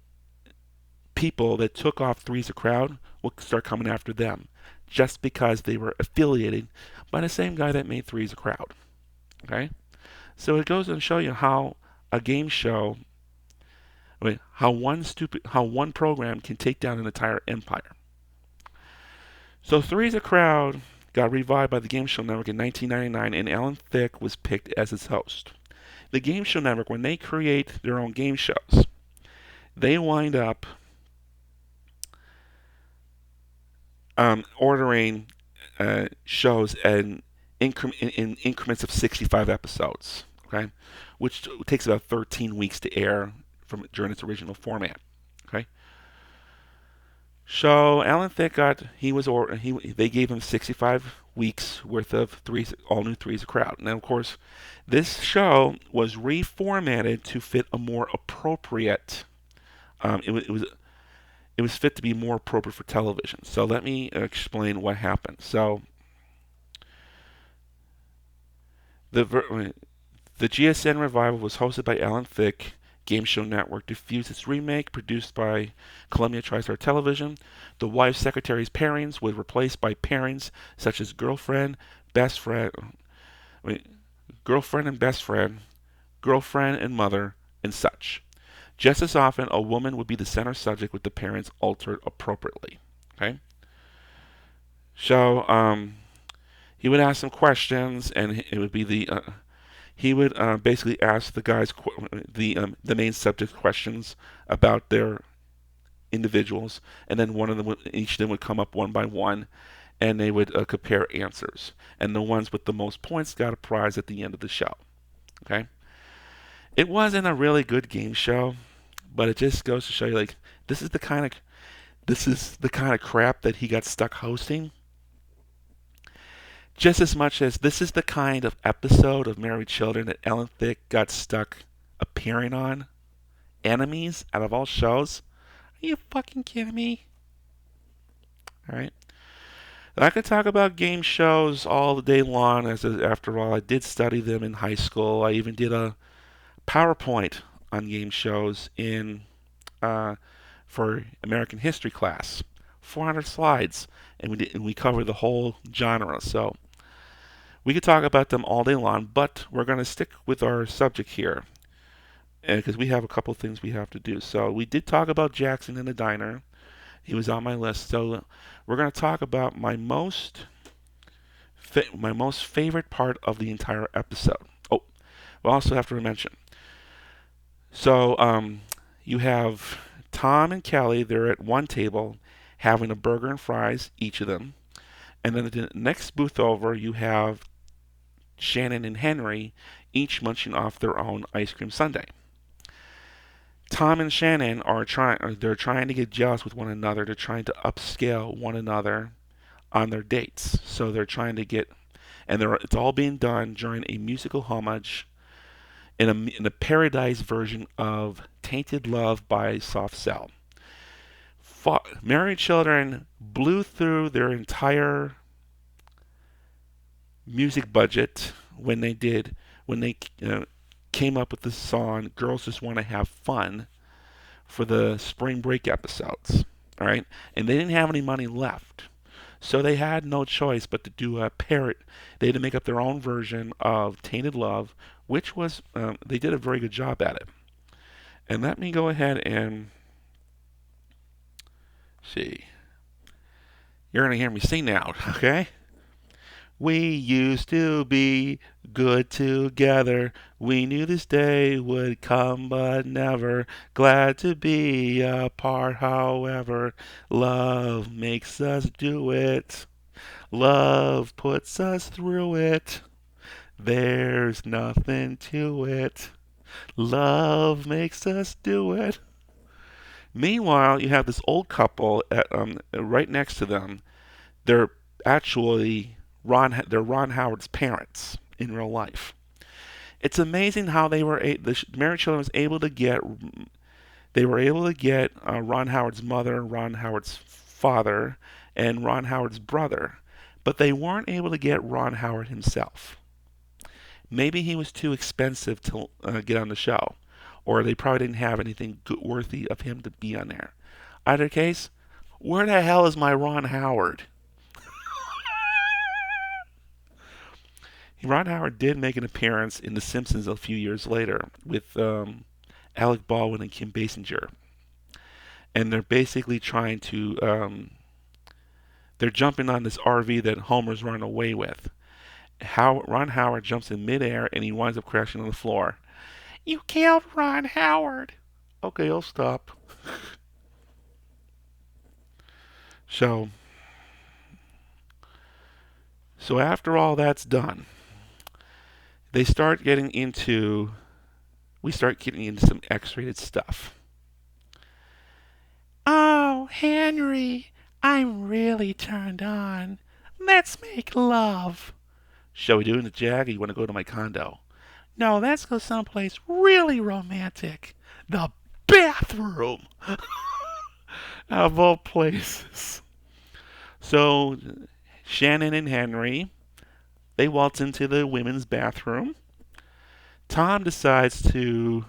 Speaker 1: people that took off Three's a Crowd will start coming after them, just because they were affiliated by the same guy that made Three's a Crowd. Okay, so it goes to show you how a game show, how one program can take down an entire empire. So Three's a Crowd got revived by the Game Show Network in 1999, and Alan Thicke was picked as its host. The Game Show Network, when they create their own game shows, they wind up ordering shows in increments of 65 episodes, okay, which takes about 13 weeks to air during its original format. Okay. So Alan Thicke they gave him 65 weeks worth of all new Three's a Crowd. Now, of course, this show was reformatted to fit a more appropriate. It was fit to be more appropriate for television. So let me explain what happened. So the GSN revival was hosted by Alan Thicke. Game Show Network diffused its remake, produced by Columbia TriStar Television. The wife secretary's pairings were replaced by pairings such as girlfriend and best friend, girlfriend and mother, and such. Just as often, a woman would be the center subject with the parents altered appropriately. Okay. So he would ask some questions, and it would be he would basically ask the guys the main subject questions about their individuals, and then each of them would come up one by one, and they would compare answers, and the ones with the most points got a prize at the end of the show. Okay, it wasn't a really good game show, but it just goes to show you, like, this is the kind of crap that he got stuck hosting. Just as much as this is the kind of episode of Married Children that Alan Thicke got stuck appearing on. Enemies, out of all shows. Are you fucking kidding me? Alright. I could talk about game shows all the day long, after all, I did study them in high school. I even did a PowerPoint on game shows for American history class. 400 slides, and we covered the whole genre. So we could talk about them all day long, but we're going to stick with our subject here, because we have a couple things we have to do. So we did talk about Jackson in the diner. He was on my list. So we're going to talk about my most favorite part of the entire episode. Oh, we also have to mention. So you have Tom and Kelly. They're at one table having a burger and fries, each of them. And then the next booth over, you have Shannon and Henry each munching off their own ice cream sundae. Tom and Shannon they're trying to get jealous with one another. They're trying to upscale one another on their dates. So they're trying to get, and it's all being done during a musical homage in a parodized version of Tainted Love by Soft Cell. Married Children blew through their entire music budget when they came up with the song "Girls Just Want to Have Fun" for the spring break episodes. All right, and they didn't have any money left, so they had no choice but to do a parrot. They had to make up their own version of "Tainted Love," which was they did a very good job at it. And let me go ahead and see. You're gonna hear me sing now, okay? We used to be good together. We knew this day would come, but never. Glad to be apart, however. Love makes us do it. Love puts us through it. There's nothing to it. Love makes us do it. Meanwhile, you have this old couple right next to them. They're actually they're Ron Howard's parents in real life. It's amazing how the Married Children was able to get Ron Howard's mother, Ron Howard's father, and Ron Howard's brother, but they weren't able to get Ron Howard himself. Maybe he was too expensive to get on the show, or they probably didn't have anything worthy of him to be on there. Either case, where the hell is my Ron Howard? Ron Howard did make an appearance in The Simpsons a few years later with Alec Baldwin and Kim Basinger, and they're basically trying to they're jumping on this RV that Homer's run away with. Ron Howard jumps in midair and he winds up crashing on the floor. You killed Ron Howard. Okay, I'll stop. So after all that's done, we start getting into some X-rated stuff. Oh, Henry, I'm really turned on. Let's make love. Shall we do it in the Jag, or you want to go to my condo? No, let's go someplace really romantic. The bathroom. Of all places. So, Shannon and Henry, they waltz into the women's bathroom. Tom decides to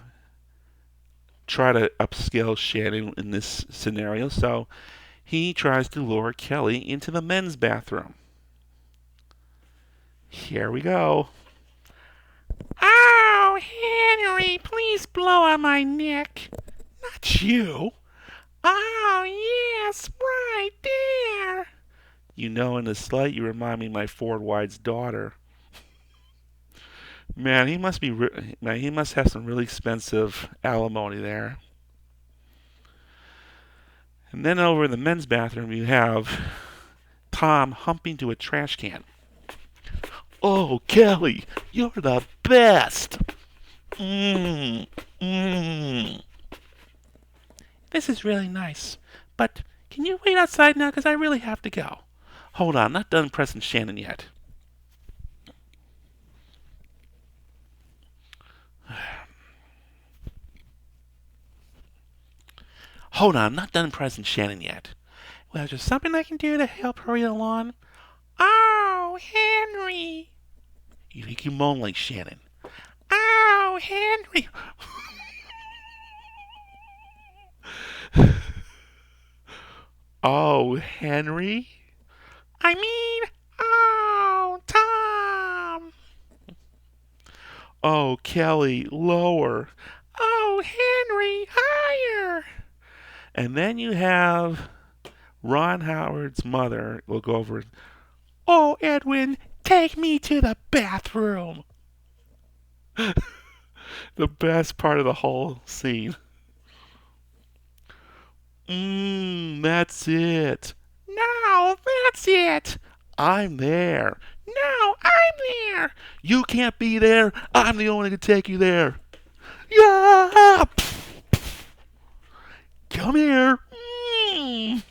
Speaker 1: try to upscale Shannon in this scenario, so he tries to lure Kelly into the men's bathroom. Here we go. Oh, Henry, please blow on my neck. Not you. Oh, yes, right there. You know, in the slight, you remind me of my Ford Wide's daughter. Man, he must have some really expensive alimony there. And then over in the men's bathroom, you have Tom humping to a trash can. Oh, Kelly, you're the best. Mmm, mmm. This is really nice, but can you wait outside now? Because I really have to go. Hold on, I'm not done pressing Shannon yet. Hold on, I'm not done pressing Shannon yet. Well, is there something I can do to help hurry along? Oh, Henry. You think you moan like Shannon. Oh, Henry. Oh, Henry? I mean, oh, Tom. Oh, Kelly, lower. Oh, Henry, higher. And then you have Ron Howard's mother will go over. Oh, Edwin, take me to the bathroom. The best part of the whole scene. That's it. No, that's it. I'm there. No, I'm there. You can't be there. I'm the only one who can take you there. Yeah. Come here. Mm.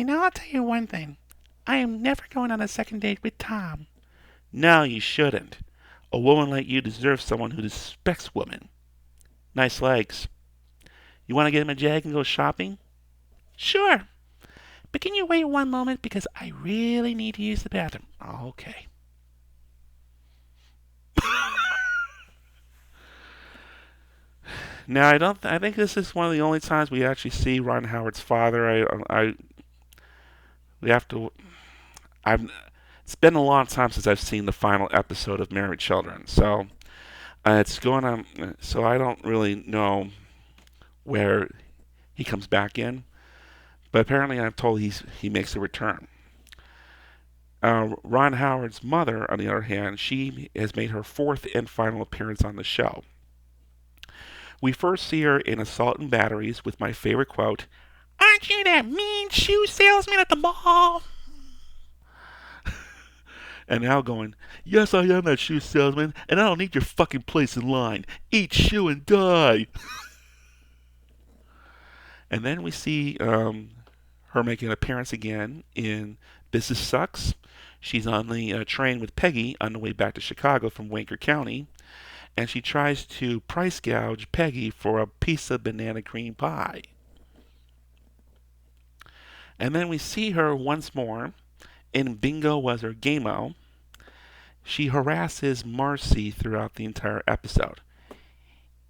Speaker 1: I'll tell you one thing. I am never going on a second date with Tom. No, you shouldn't. A woman like you deserves someone who respects women. Nice legs. You want to get him a jag and go shopping? Sure. But can you wait one moment because I really need to use the bathroom? Okay. Now I don't. I think this is one of the only times we actually see Ron Howard's father. We have to. I've. It's been a long time since I've seen the final episode of Married Children, so it's going on. So I don't really know where he comes back in, but apparently I'm told he makes a return. Ron Howard's mother, on the other hand, she has made her fourth and final appearance on the show. We first see her in Assault and Batteries with my favorite quote, "Aren't you that mean shoe salesman at the mall?" And now going, "Yes, I am that shoe salesman, and I don't need your fucking place in line. Eat shoe and die." And then we see her making an appearance again in Business Sucks. She's on the train with Peggy on the way back to Chicago from Wanker County, and she tries to price gouge Peggy for a piece of banana cream pie. And then we see her once more in Bingo Was Her Gameo. She harasses Marcy throughout the entire episode.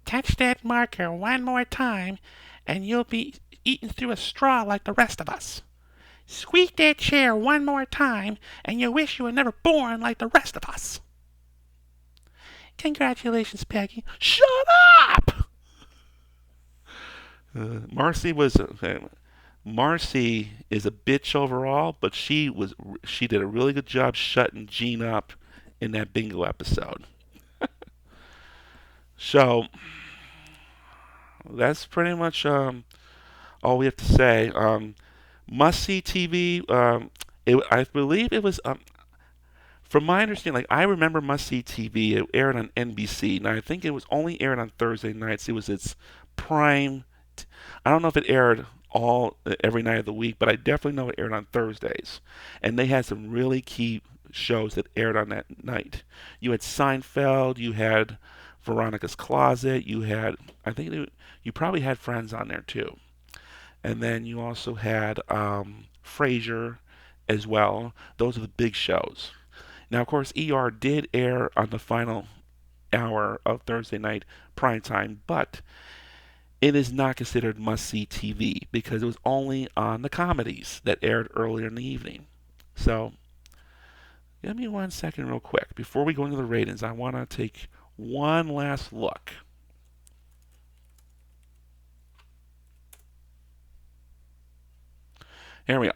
Speaker 1: Touch that marker one more time, and you'll be eating through a straw like the rest of us. Squeak that chair one more time, and you'll wish you were never born like the rest of us. Congratulations, Peggy. Shut up! Marcy is a bitch overall, but she did a really good job shutting Gene up in that Bingo episode. So that's pretty much all we have to say. Must see TV. I believe it was. From my understanding, like I remember Must See TV. It aired on NBC. Now I think it was only aired on Thursday nights. It was its prime. I don't know if it aired every night of the week, but I definitely know it aired on Thursdays. And they had some really key shows that aired on that night. You had Seinfeld. You had Veronica's Closet. You had, you probably had Friends on there too. And then you also had Frasier as well. Those are the big shows. Now, of course, ER did air on the final hour of Thursday night primetime, but it is not considered must-see TV because it was only on the comedies that aired earlier in the evening. So, give me 1 second real quick. Before we go into the ratings, I want to take one last look. Here we go.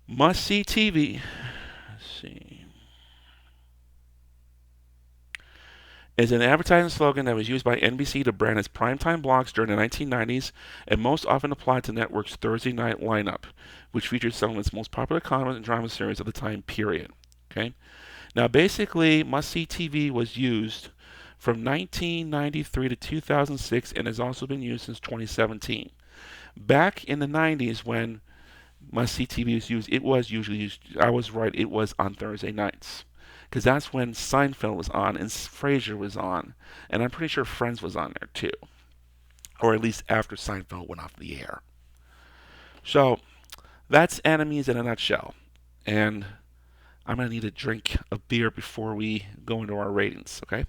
Speaker 1: Must-see TV. Let's see. Is an advertising slogan that was used by NBC to brand its primetime blocks during the 1990s and most often applied to network's Thursday night lineup, which featured some of its most popular comedy and drama series of the time period. Okay? Now, basically, must-see TV was used from 1993 to 2006 and has also been used since 2017. Back in the 90s when must-see TV was used, it was usually used, I was right, it was on Thursday nights. Because that's when Seinfeld was on and Frasier was on. And I'm pretty sure Friends was on there too. Or at least after Seinfeld went off the air. So, that's Enemies in a nutshell. And I'm going to need a drink of beer before we go into our ratings, okay?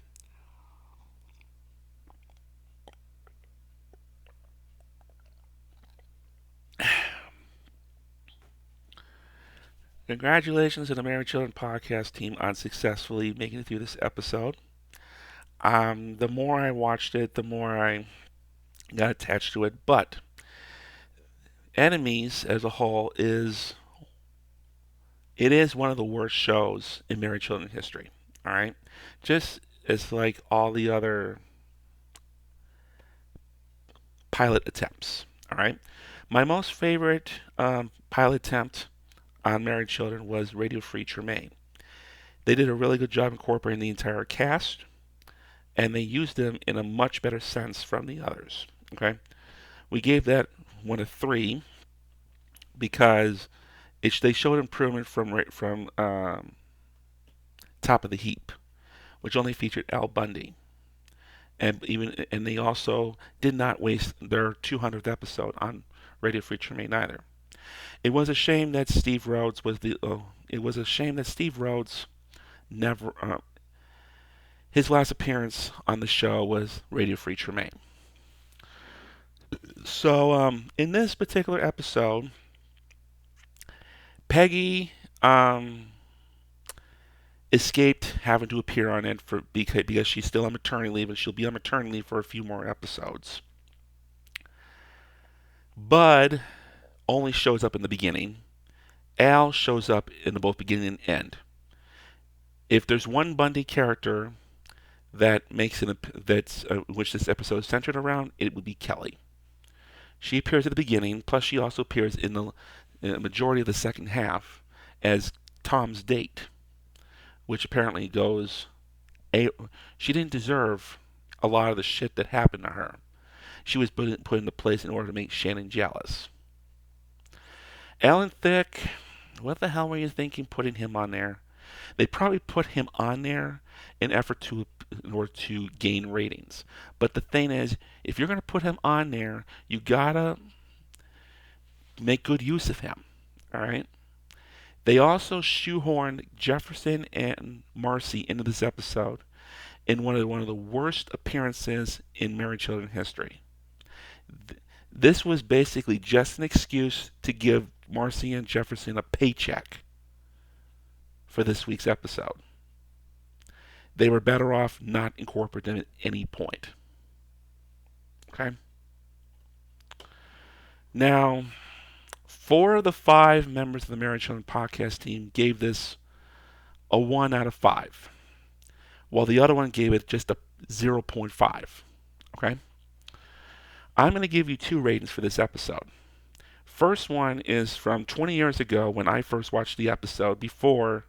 Speaker 1: Congratulations to the Married Children podcast team on successfully making it through this episode. The more I watched it, the more I got attached to it. But Enemies as a whole is one of the worst shows in Married Children history. All right, just as like all the other pilot attempts. All right, my most favorite pilot attempt on Married Children was Radio Free Tremaine. They did a really good job incorporating the entire cast, and they used them in a much better sense from the others. Okay, we gave that one a 3 because they showed improvement from Top of the Heap, which only featured Al Bundy, and they also did not waste their 200th episode on Radio Free Tremaine either. It was a shame that Steve Rhodes was the. It was a shame that Steve Rhodes never. His last appearance on the show was Radio Free Tremaine. So in this particular episode, Peggy escaped having to appear on it because she's still on maternity leave, and she'll be on maternity leave for a few more episodes. Bud only shows up in the beginning. Al shows up in the both beginning and end. If there's one Bundy character that makes which this episode is centered around, it would be Kelly. She appears at the beginning, plus she also appears in the majority of the second half as Tom's date, which apparently goes. She didn't deserve a lot of the shit that happened to her. She was put into place in order to make Shannon jealous. Alan Thicke, what the hell were you thinking putting him on there? They probably put him on there in order to gain ratings. But the thing is, if you're going to put him on there, you gotta make good use of him. All right. They also shoehorned Jefferson and Marcy into this episode in one of the worst appearances in Married Children history. This was basically just an excuse to give Marcy and Jefferson a paycheck for this week's episode. They were better off not incorporating them at any point. Okay? Now, 4 of the 5 members of the Married Children podcast team gave this a 1 out of 5, while the other one gave it just a 0.5. Okay? I'm going to give you 2 ratings for this episode. First one is from 20 years ago when I first watched the episode before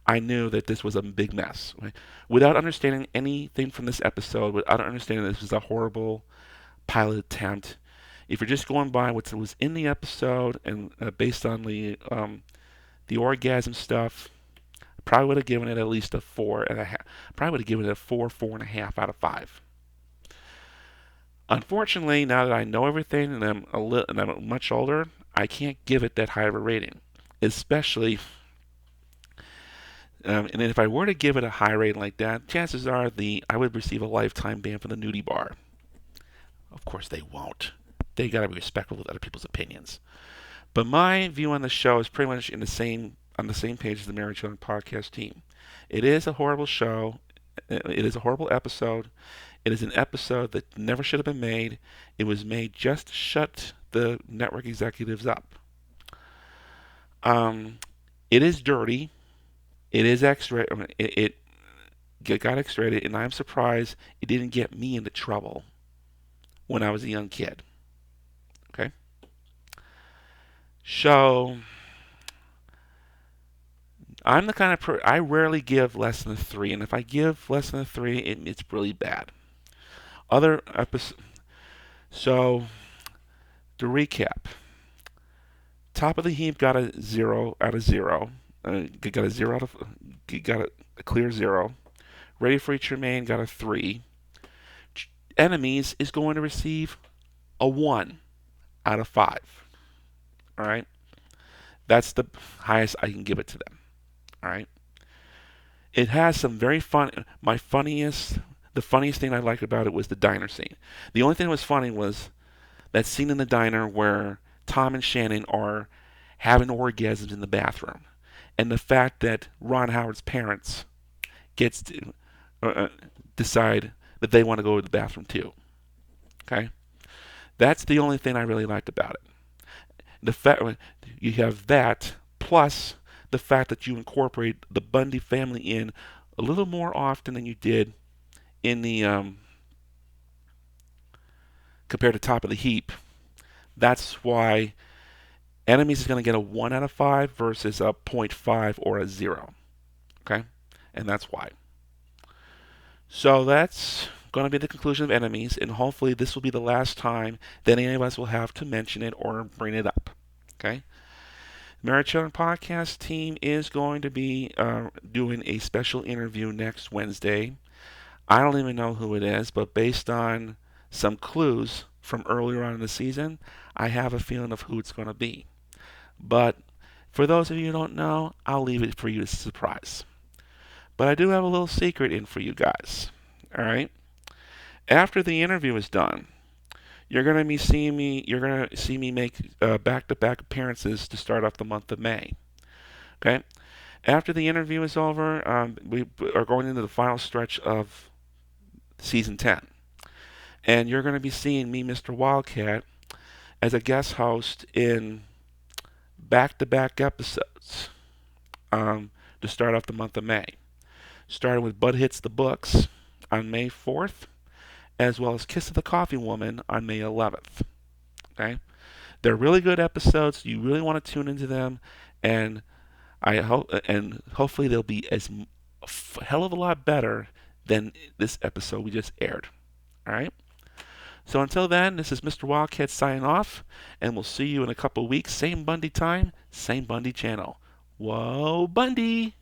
Speaker 1: I knew that this was a big mess. Right? Without understanding anything from this episode, without understanding this was a horrible pilot attempt, if you're just going by what was in the episode and based on the orgasm stuff, I probably would have given it at least a 4.5. Probably would have given it a 4.5 out of 5. Unfortunately, now that I know everything and I'm much older, I can't give it that high of a rating. Especially, and if I were to give it a high rating like that, chances are I would receive a lifetime ban from the nudie bar. Of course, they won't. They gotta be respectful of other people's opinions. But my view on the show is pretty much on the same page as the Married Children podcast team. It is a horrible show. It is a horrible episode. It is an episode that never should have been made. It was made just to shut the network executives up. It is dirty. It is X-rated. It got X-rated, and I'm surprised it didn't get me into trouble when I was a young kid. Okay? So, I'm the kind of I rarely give less than a 3, and if I give less than a 3, it's really bad. Other episodes. So, to recap, Top of the Heap got a 0 out of 0. Got a clear 0. Radio Free Tremaine got a 3. Enemies is going to receive a 1 out of 5. All right, that's the highest I can give it to them. All right, it has some very fun. The funniest thing I liked about it was the diner scene. The only thing that was funny was that scene in the diner where Tom and Shannon are having orgasms in the bathroom, and the fact that Ron Howard's parents gets to decide that they want to go to the bathroom too. Okay, that's the only thing I really liked about it. The fact you have that plus the fact that you incorporate the Bundy family in a little more often than you did in the compared to Top of the Heap. That's why Enemies is going to get a 1 out of 5 versus a point 0.5 or a 0. Okay? And that's why. So that's going to be the conclusion of enemies, and hopefully this will be the last time that any of us will have to mention it or bring it up. Okay? Married Children Podcast team is going to be doing a special interview next Wednesday. I don't even know who it is, but based on some clues from earlier on in the season, I have a feeling of who it's going to be. But for those of you who don't know, I'll leave it for you to surprise. But I do have a little secret in for you guys. All right? After the interview is done, you're going to be seeing me. You're going to see me make back-to-back appearances to start off the month of May. Okay. After the interview is over, we are going into the final stretch of season 10, and you're going to be seeing me, Mr. Wildcat, as a guest host in back-to-back episodes to start off the month of May. Starting with Bud Hits the Books on May 4th, as well as Kiss of the Coffee Woman on May 11th. Okay, they're really good episodes. You really want to tune into them, and I hope, and hopefully they'll be as hell of a lot better than this episode we just aired. All right. So until then, this is Mr. Wildcat signing off, and we'll see you in a couple weeks. Same Bundy time, same Bundy channel. Whoa, Bundy!